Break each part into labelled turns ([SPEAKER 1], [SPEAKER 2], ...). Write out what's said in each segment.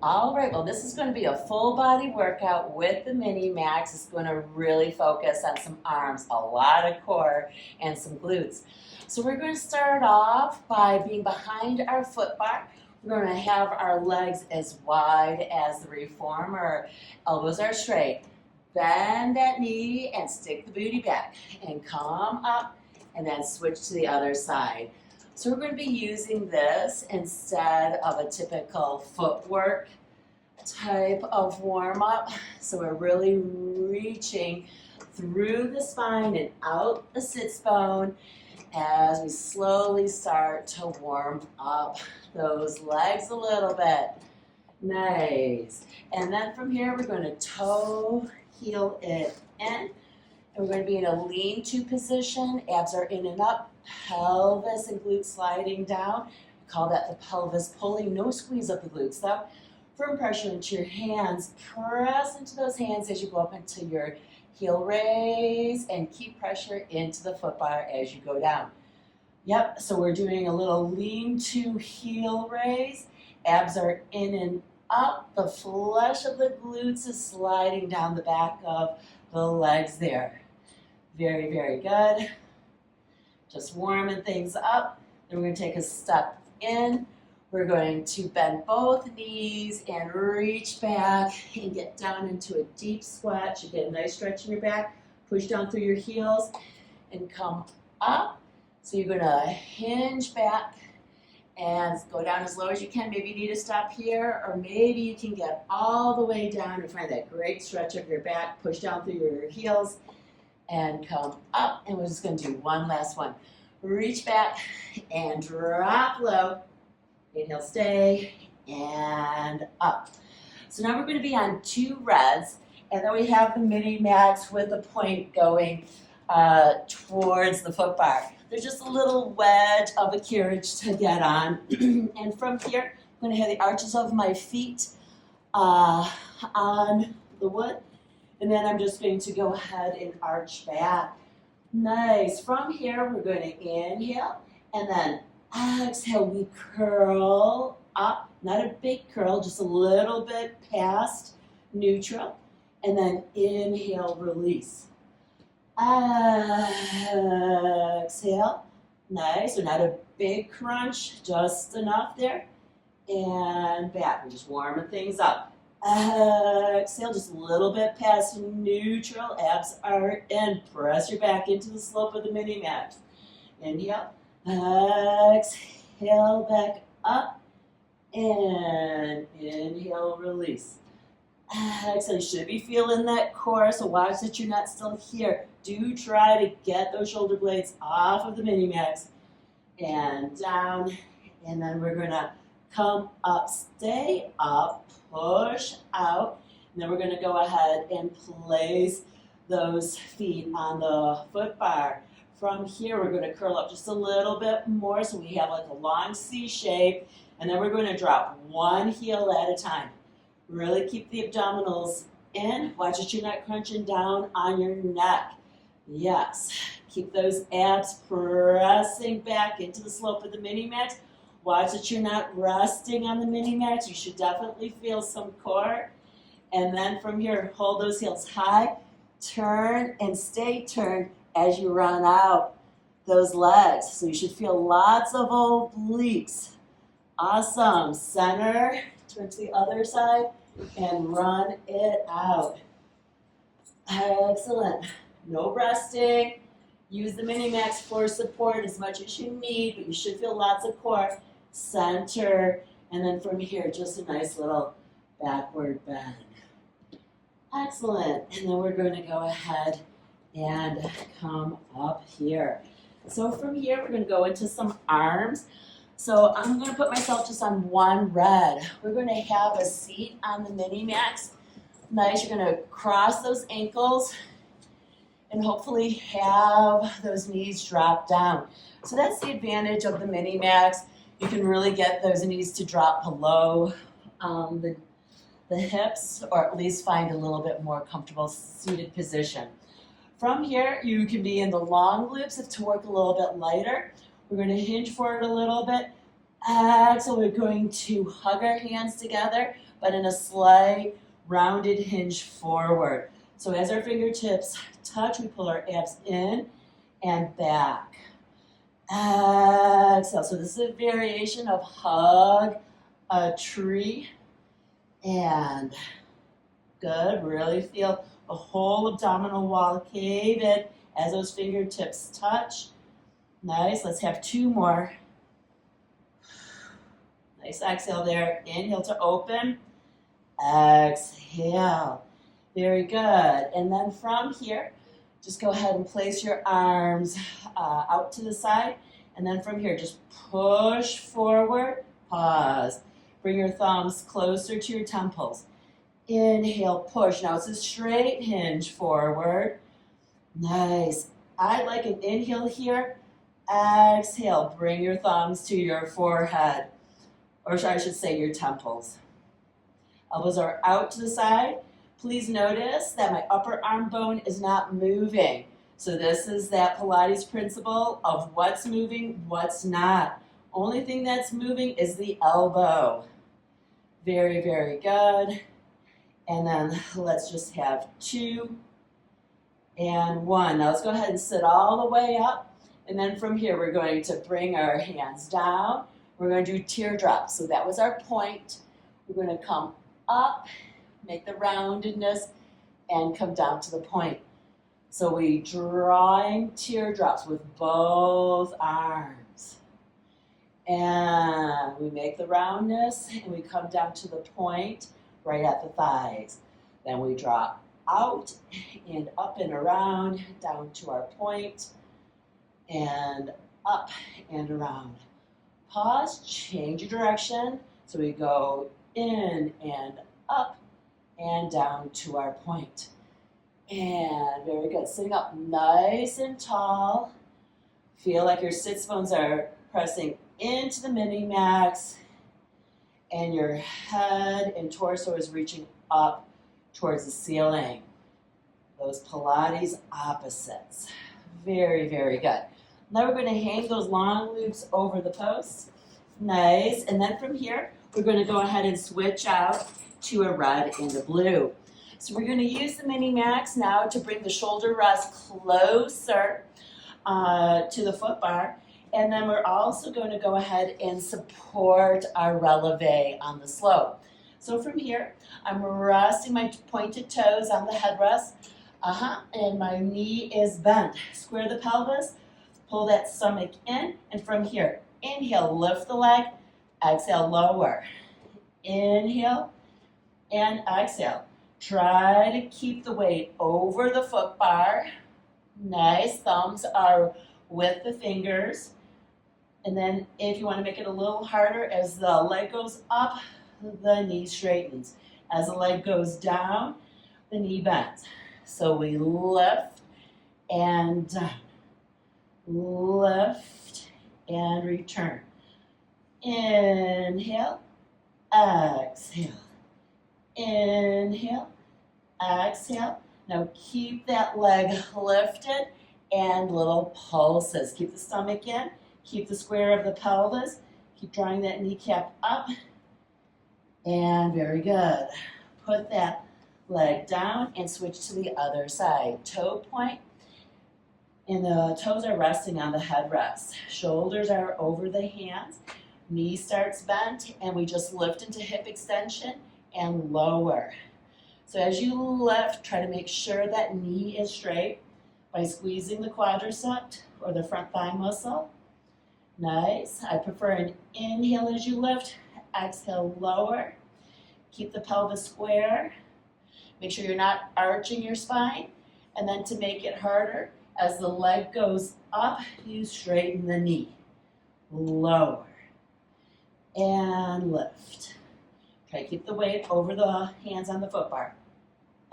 [SPEAKER 1] All right, well, this is going to be a full body workout with the Minimax. It's going to really focus on some arms, a lot of core, and some glutes. So we're going to start off by being behind our foot bar. We're going to have our legs as wide as the reformer. Elbows are straight. Bend that knee and stick the booty back and come up and then switch to the other side. So we're going to be using this instead of a typical footwork type of warm-up. So we're really reaching through the spine and out the sits bone as we slowly start to warm up those legs a little bit. Nice. And then from here we're going to toe heel it in. And we're going to be in a lean-to position. Abs are in and up. Pelvis and glutes sliding down. We call that the pelvis pulling. No squeeze of the glutes though. Firm pressure into your hands. Press into those hands as you go up into your heel raise and keep pressure into the foot bar as you go down. Yep, so we're doing a little lean to heel raise. Abs are in and up. The flesh of the glutes is sliding down the back of the legs there. Very, very good. Just warming things up. Then we're going to take a step in. We're going to bend both knees and reach back and get down into a deep squat. You get a nice stretch in your back. Push down through your heels and come up. So you're going to hinge back and go down as low as you can. Maybe you need to stop here, or maybe you can get all the way down and find that great stretch of your back. Push down through your heels and come up. And we're just going to do one last one. Reach back and drop low. Inhale, stay, and up. So now we're going to be on 2 reds, and then we have the Minimax with the point going towards the foot bar. There's just a little wedge of a carriage to get on. And from here, I'm going to have the arches of my feet on the wood, and then I'm just going to go ahead and arch back. Nice. From here, we're going to inhale, and then exhale, we curl up, not a big curl, just a little bit past neutral, and then inhale, release. Exhale, nice, so not a big crunch, just enough there, and back. We're just warming things up. Exhale, just a little bit past neutral, abs are in, press your back into the slope of the Minimax. Inhale. Exhale, back up, and inhale, release. Exhale, you should be feeling that core, so watch that you're not still here. Do try to get those shoulder blades off of the Minimax and down, and then we're going to come up, stay up, push out, and then we're going to go ahead and place those feet on the foot bar. From here, we're going to curl up just a little bit more so we have like a long C shape, and then we're going to drop one heel at a time. Really keep the abdominals in. Watch that you're not crunching down on your neck. Yes, keep those abs pressing back into the slope of the Minimax. Watch that you're not resting on the Minimax. You should definitely feel some core. And then from here, hold those heels high, turn and stay turned as you run out those legs. So you should feel lots of obliques. Awesome. Center, turn to the other side, and run it out. Excellent. No resting. Use the Minimax for support as much as you need, but you should feel lots of core. Center, and then from here, just a nice little backward bend. Excellent. And then we're going to go ahead and come up here. So from here, we're going to go into some arms. So I'm going to put myself just on 1 red. We're going to have a seat on the Minimax. Nice. You're going to cross those ankles and hopefully have those knees drop down. So that's the advantage of the Minimax. You can really get those knees to drop below the hips, or at least find a little bit more comfortable seated position. From here, you can be in the long loops if to work a little bit lighter. We're going to hinge forward a little bit. Exhale, we're going to hug our hands together, but in a slight rounded hinge forward. So as our fingertips touch, we pull our abs in and back. Exhale. So this is a variation of hug a tree. And good. Really feel the whole abdominal wall cave in as those fingertips touch. Nice. Let's have two more. Nice exhale there. Inhale to open. Exhale. Very good. And then from here, just go ahead and place your arms out to the side. And then from here, just push forward. Pause. Bring your thumbs closer to your temples. Inhale, push. Now it's a straight hinge forward. Nice. I like an inhale here. Exhale. Bring your thumbs to your forehead. Or I should say your temples. Elbows are out to the side. Please notice that my upper arm bone is not moving. So this is that Pilates principle of what's moving, what's not. Only thing that's moving is the elbow. Very, very good. And then let's just have 2 and 1. Now let's go ahead and sit all the way up. And then from here, we're going to bring our hands down. We're going to do teardrops. So that was our point. We're going to come up, make the roundedness, and come down to the point. So we drawing teardrops with both arms. And we make the roundness, and we come down to the point right at the thighs. Then we draw out and up and around, down to our point, and up and around. Pause, change your direction. So we go in and up and down to our point. And very good. Sitting up nice and tall. Feel like your sits bones are pressing into the Minimax, and your head and torso is reaching up towards the ceiling. Those Pilates opposites. Very, very good. Now we're going to hang those long loops over the posts. Nice. And then from here, we're going to go ahead and switch out to a red and a blue. So we're going to use the Minimax now to bring the shoulder rest closer to the foot bar. And then we're also going to go ahead and support our releve on the slope. So from here, I'm resting my pointed toes on the headrest. And my knee is bent. Square the pelvis, pull that stomach in, and from here, inhale, lift the leg, exhale, lower. Inhale and exhale. Try to keep the weight over the foot bar. Nice, thumbs are with the fingers. And then if you want to make it a little harder, as the leg goes up, the knee straightens. As the leg goes down, the knee bends. So we lift and down. Lift and return. Inhale, exhale. Inhale, exhale. Now keep that leg lifted and little pulses. Keep the stomach in. Keep the square of the pelvis. Keep drawing that kneecap up. And very good. Put that leg down and switch to the other side. Toe point. And the toes are resting on the headrest. Shoulders are over the hands. Knee starts bent, and we just lift into hip extension and lower. So as you lift, try to make sure that knee is straight by squeezing the quadricep or the front thigh muscle. Nice. I prefer an inhale as you lift, exhale, lower. Keep the pelvis square. Make sure you're not arching your spine. And then to make it harder, as the leg goes up, you straighten the knee. Lower. And lift. Try to keep the weight over the hands on the foot bar.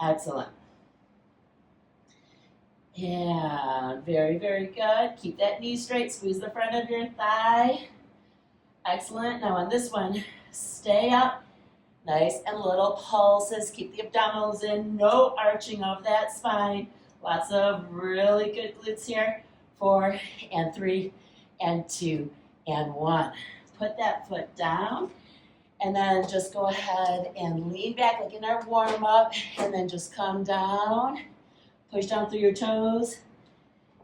[SPEAKER 1] Excellent. And very, very good. Keep that knee straight. Squeeze the front of your thigh. Excellent. Now on this one, stay up. Nice and little pulses. Keep the abdominals in. No arching of that spine. Lots of really good glutes here. 4 and 3 and 2 and 1. put that foot down, and then just go ahead and lean back like in our warm up, and then just come down, push down through your toes,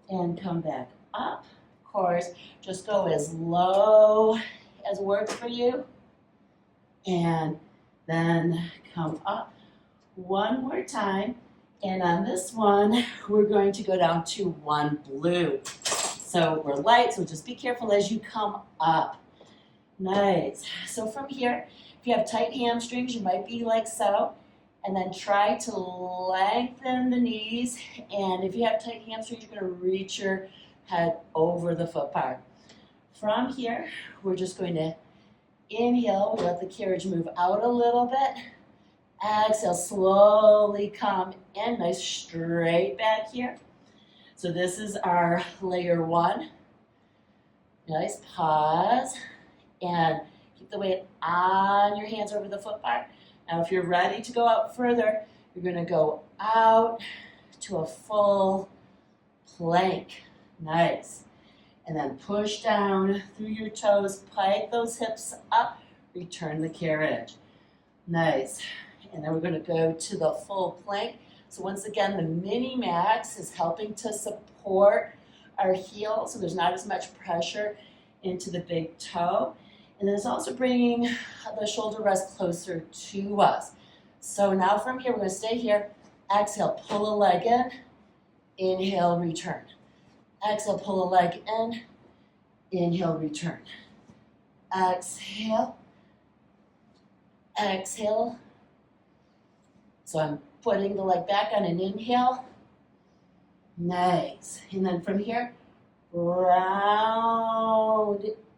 [SPEAKER 1] and come back up. Of course, just go as low as works for you, and then come up. One more time, and on this one, we're going to go down to one blue. So we're light, so just be careful as you come up. Nice. So from here, if you have tight hamstrings, you might be like so, and then try to lengthen the knees, and if you have tight hamstrings, you're going to reach your head over the foot part. From here, we're just going to inhale, we let the carriage move out a little bit. Exhale, slowly come in, nice straight back here. So this is our layer one. Nice, pause, and keep the weight on your hands over the foot part. Now if you're ready to go out further, you're gonna go out to a full plank. Nice. And then push down through your toes, pike those hips up, return the carriage. Nice. And then we're going to go to the full plank. So once again, the Minimax is helping to support our heel, so there's not as much pressure into the big toe. And then it's also bringing the shoulder rest closer to us. So now from here, we're going to stay here. Exhale, pull a leg in. Inhale, return. Exhale, pull a leg in. Inhale, return. Exhale. Exhale. So I'm putting the leg back on an inhale. Nice. And then from here, round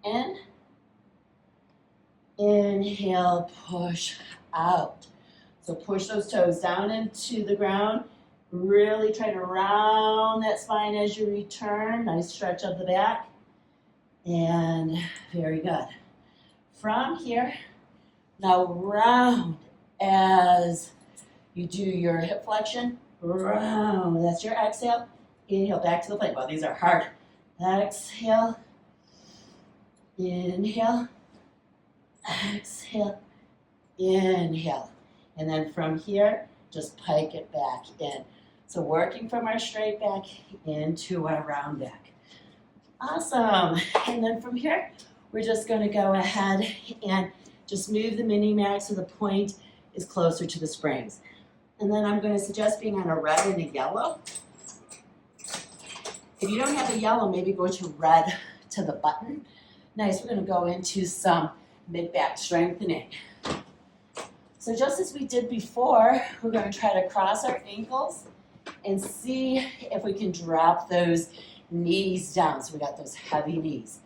[SPEAKER 1] in. Inhale, push out. So push those toes down into the ground. Really try to round that spine as you return. Nice stretch of the back. And very good. From here, now round as you do your hip flexion. Round. That's your exhale. Inhale, back to the plank. Wow, these are hard. Exhale. Inhale. Exhale. Inhale. And then from here, just pike it back in. So working from our straight back into our round back. Awesome. And then from here, we're just going to go ahead and just move the Minimax so the point is closer to the springs. And then I'm going to suggest being on a red and a yellow. If you don't have a yellow, maybe go to red to the button. Nice, we're going to go into some mid-back strengthening. So just as we did before, we're going to try to cross our ankles and see if we can drop those knees down. So we got those heavy knees.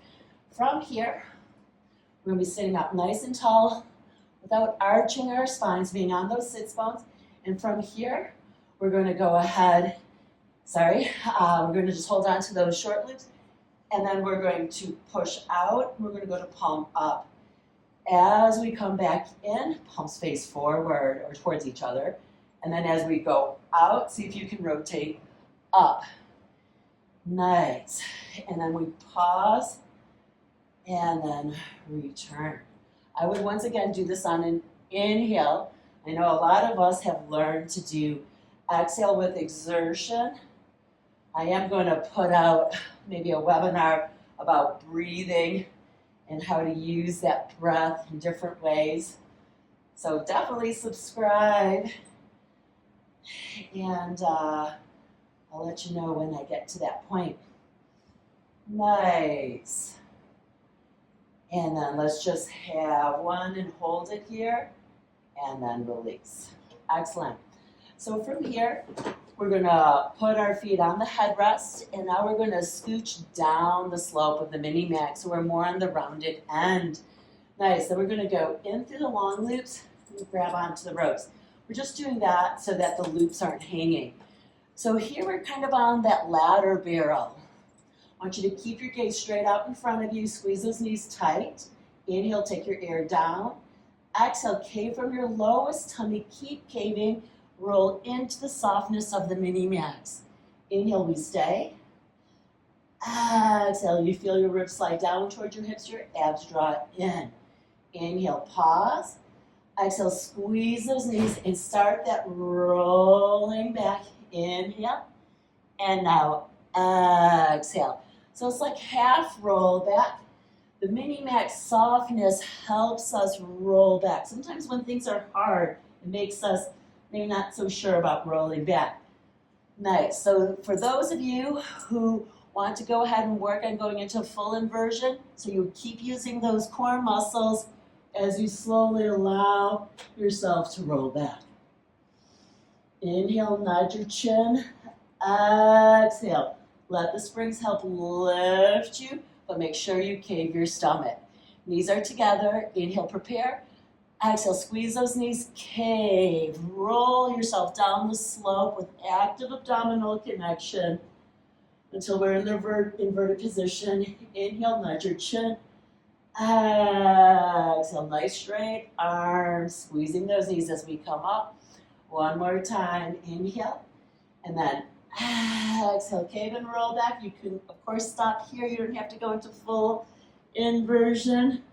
[SPEAKER 1] From here, we're going to be sitting up nice and tall without arching our spines, being on those sits bones. And from here, we're going to go ahead, we're going to just hold on to those short loops, and then we're going to push out. We're going to go to palm up. As we come back in, palms face forward or towards each other. And then as we go out, see if you can rotate up. Nice. And then we pause and then return. I would once again do this on an inhale. I know a lot of us have learned to do exhale with exertion. I am going to put out maybe a webinar about breathing and how to use that breath in different ways. So definitely subscribe, and I'll let you know when I get to that point. Nice. And then let's just have one and hold it here, and then release. Excellent. So from here, we're going to put our feet on the headrest, and now we're going to scooch down the slope of the Minimax, so we're more on the rounded end. Nice. Then we're going to go in through the long loops and grab onto the ropes. We're just doing that so that the loops aren't hanging. So here we're kind of on that ladder barrel. I want you to keep your gaze straight out in front of you. Squeeze those knees tight. Inhale, take your air down. Exhale, cave from your lowest tummy. Keep caving. Roll into the softness of the Minimax. Inhale, we stay. Exhale, you feel your ribs slide down towards your hips, your abs draw in. Inhale, pause. Exhale, squeeze those knees and start that rolling back. Inhale, and now exhale. So it's like half roll back. The Minimax softness helps us roll back. Sometimes when things are hard, it makes us maybe not so sure about rolling back. Nice. So for those of you who want to go ahead and work on going into full inversion, so you keep using those core muscles as you slowly allow yourself to roll back. Inhale, nod your chin. Exhale. Let the springs help lift you, but make sure you cave your stomach. Knees are together. Inhale, prepare. Exhale, squeeze those knees, cave. Roll yourself down the slope with active abdominal connection until we're in the inverted position. Inhale, nudge your chin. Exhale, nice straight arms, squeezing those knees as we come up. One more time, inhale, and then exhale, cave and roll back. You can, of course, stop here. You don't have to go into full inversion.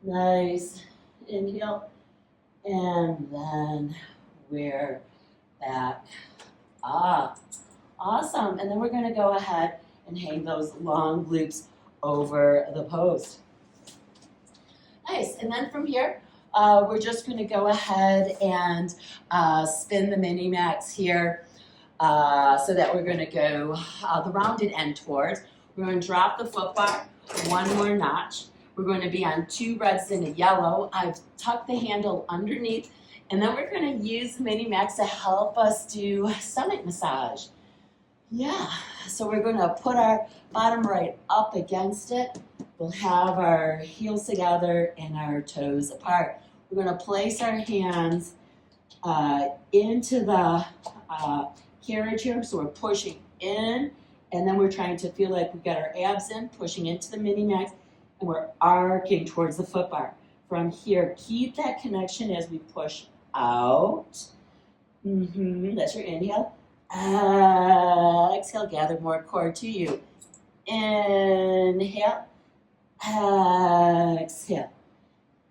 [SPEAKER 1] Nice. Inhale, and then we're back up. Awesome. And then we're going to go ahead and hang those long glutes over the post. Nice. And then from here, we're just going to go ahead and spin the Minimax here so that we're going to go the rounded end towards. We're going to drop the foot bar one more notch. We're going to be on two reds and a yellow. I've tucked the handle underneath, and then we're going to use the Minimax to help us do stomach massage. Yeah, so we're going to put our bottom right up against it. We'll have our heels together and our toes apart. We're going to place our hands into the carriage here, so we're pushing in, and then we're trying to feel like we've got our abs in, pushing into the Minimax, and we're arcing towards the foot bar. From here, keep that connection as we push out. That's your inhale. Exhale, gather more core to you. Inhale. Exhale.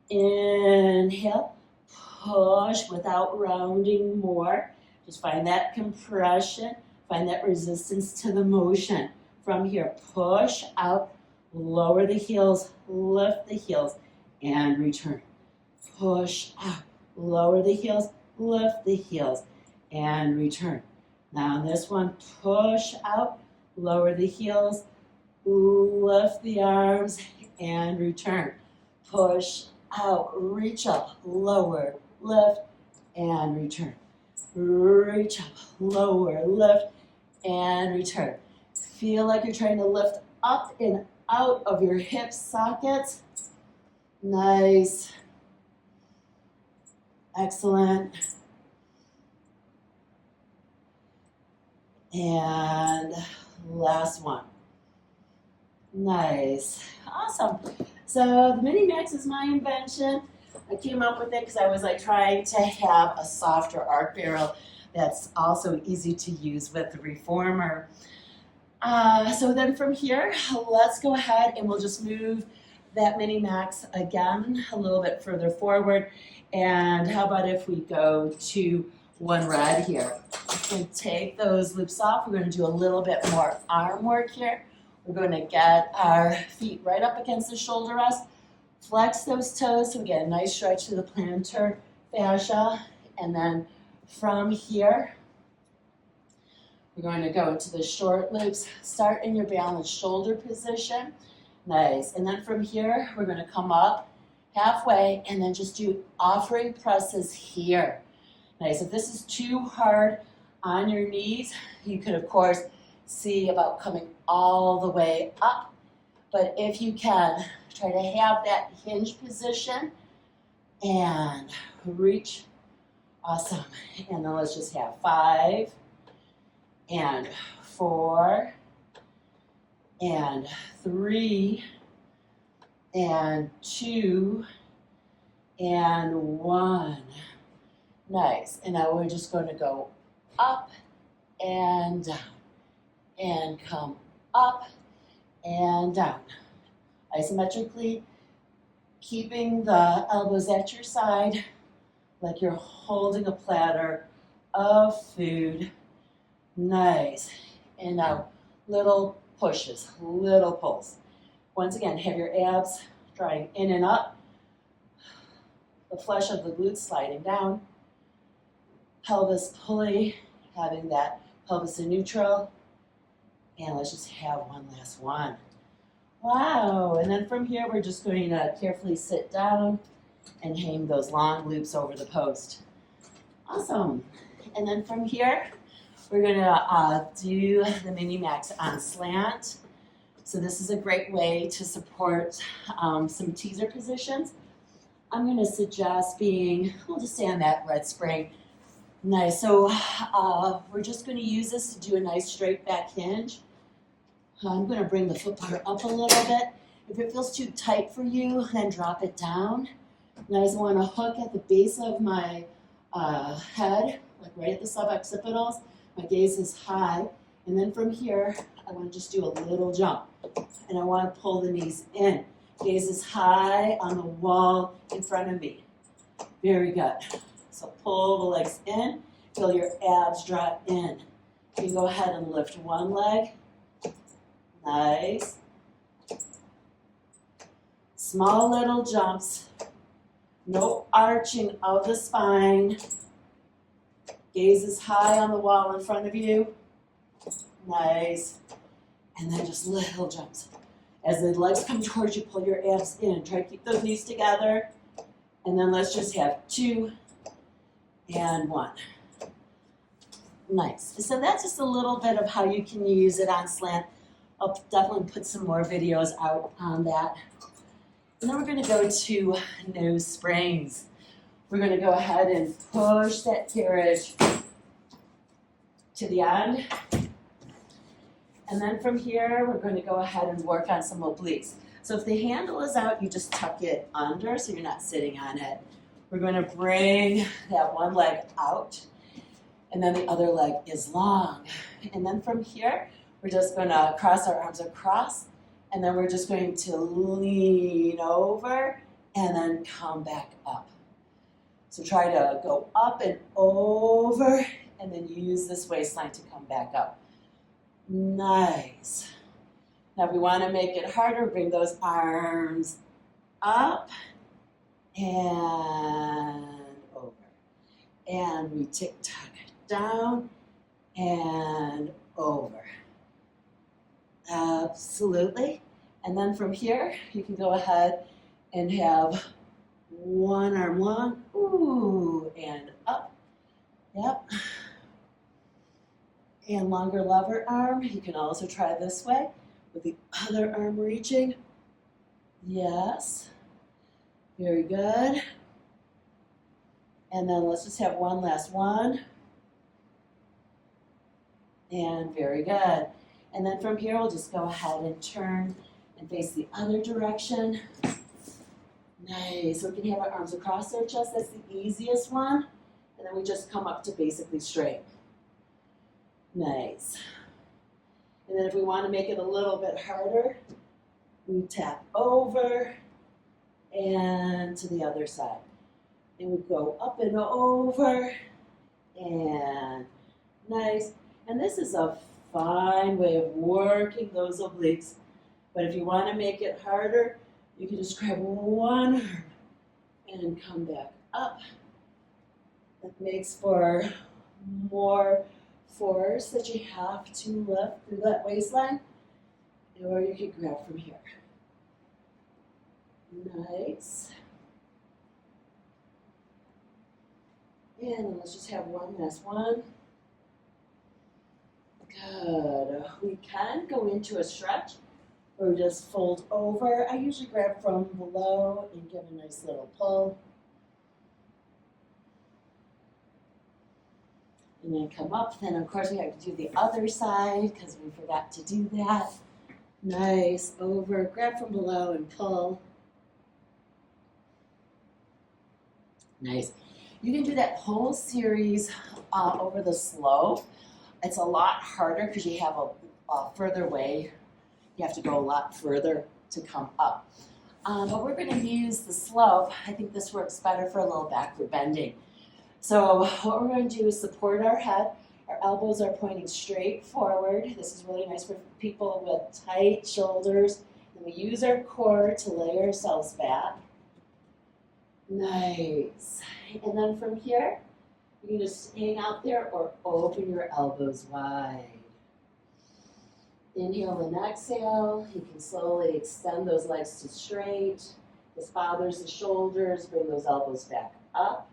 [SPEAKER 1] Inhale. Push without rounding more. Just find that compression. Find that resistance to the motion. From here, push out. Lower the heels, lift the heels, and return. Push out, lower the heels, lift the heels, and return. Now on this one, push out, lower the heels, lift the arms, and return. Push out, reach up, lower, lift, and return. Reach up, lower, lift, and return. Feel like you're trying to lift up and out of your hip sockets. Nice. Excellent. And last one. Nice. Awesome. So the Minimax is my invention. I came up with it because I was like trying to have a softer arc barrel that's also easy to use with the reformer. So then from here, let's go ahead and we'll just move that Minimax again a little bit further forward. And how about if we go to one red here? We'll take those loops off. We're going to do a little bit more arm work here. We're going to get our feet right up against the shoulder rest. Flex those toes so we get a nice stretch to the plantar fascia. And then from here, we're going to go to the short loops. Start in your balanced shoulder position. Nice. And then from here, we're going to come up halfway and then just do offering presses here. Nice. If this is too hard on your knees, you could, of course, see about coming all the way up. But if you can, try to have that hinge position and reach. Awesome. And then let's just have 5 and 4 and 3 and 2 and 1. Nice. And now we're just going to go up and down and come up and down. Isometrically, keeping the elbows at your side like you're holding a platter of food. Nice. And now little pushes, little pulls. Once again, have your abs drawing in and up, the flesh of the glutes sliding down, pelvis pulley, having that pelvis in neutral. And let's just have one last one. Wow, and then from here, we're just going to carefully sit down and hang those long loops over the post. Awesome. And then from here, we're gonna do the Minimax on slant. So this is a great way to support some teaser positions. I'm gonna suggest we'll just stay on that red spring. Nice, so we're just gonna use this to do a nice straight back hinge. I'm going to bring the foot bar up a little bit. If it feels too tight for you, then drop it down. Nice, I want to hook at the base of my head, like right at the suboccipitals. My gaze is high. And then from here, I want to just do a little jump. And I want to pull the knees in. Gaze is high on the wall in front of me. Very good. So pull the legs in. Feel your abs draw in. You can go ahead and lift one leg. Nice. Small little jumps. No arching of the spine. Gaze is high on the wall in front of you. Nice. And then just little jumps. As the legs come towards you, pull your abs in. Try to keep those knees together. And then let's just have 2 and 1. Nice. So that's just a little bit of how you can use it on slant. I'll definitely put some more videos out on that. And then we're going to go to no springs. We're going to go ahead and push that carriage to the end. And then from here, we're going to go ahead and work on some obliques. So if the handle is out, you just tuck it under so you're not sitting on it. We're going to bring that one leg out, and then the other leg is long. And then from here, we're just going to cross our arms across, and then we're just going to lean over and then come back up. So try to go up and over, and then use this waistline to come back up. Nice. Now if we want to make it harder, bring those arms up and over. And we tick-tock down and over. Absolutely. And then from here, you can go ahead and have one arm long, ooh, and up. Yep. And longer lever arm. You can also try this way with the other arm reaching. Yes. Very good. And then let's just have one last one. And very good. And then from here, we'll just go ahead and turn and face the other direction. Nice. So we can have our arms across our chest. That's the easiest one. And then we just come up to basically straight. Nice. And then if we want to make it a little bit harder, we tap over and to the other side. And we go up and over and nice. And this is a fine way of working those obliques. But if you want to make it harder, you can just grab one arm and come back up. That makes for more force that you have to lift through that waistline. Or you can grab from here. Nice. And let's just have one last one. Good. We can go into a stretch or just fold over. I usually grab from below and give a nice little pull. And then come up. Then, of course, we have to do the other side because we forgot to do that. Nice. Over. Grab from below and pull. Nice. You can do that whole series over the slope. It's a lot harder because you have a further way you have to go a lot further to come up. But we're going to use the slope. I think this works better for a little backward bending. So what we're going to do is support our head. Our elbows are pointing straight forward. This is really nice for people with tight shoulders. And we use our core to lay ourselves back. Nice. And then from here, you can just hang out there or open your elbows wide. Inhale and exhale. You can slowly extend those legs to straight. If this bothers the shoulders, bring those elbows back up.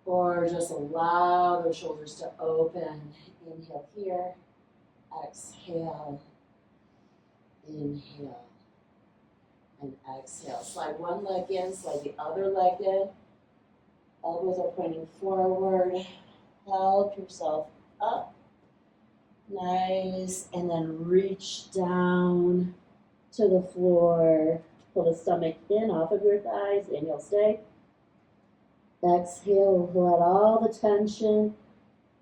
[SPEAKER 1] Or just allow those shoulders to open. Inhale here. Exhale. Inhale. And exhale. Slide one leg in, slide the other leg in. Elbows are pointing forward. Help yourself up. Nice. And then reach down to the floor. Pull the stomach in off of your thighs. Inhale, stay. Exhale, let all the tension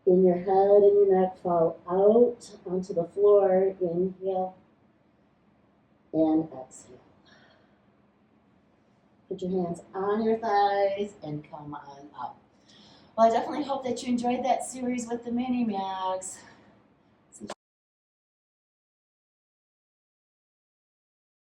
[SPEAKER 1] in your head and your neck fall out onto the floor. Inhale and exhale. Put your hands on your thighs and come on up. Well, I definitely hope that you enjoyed that series with the Minimax.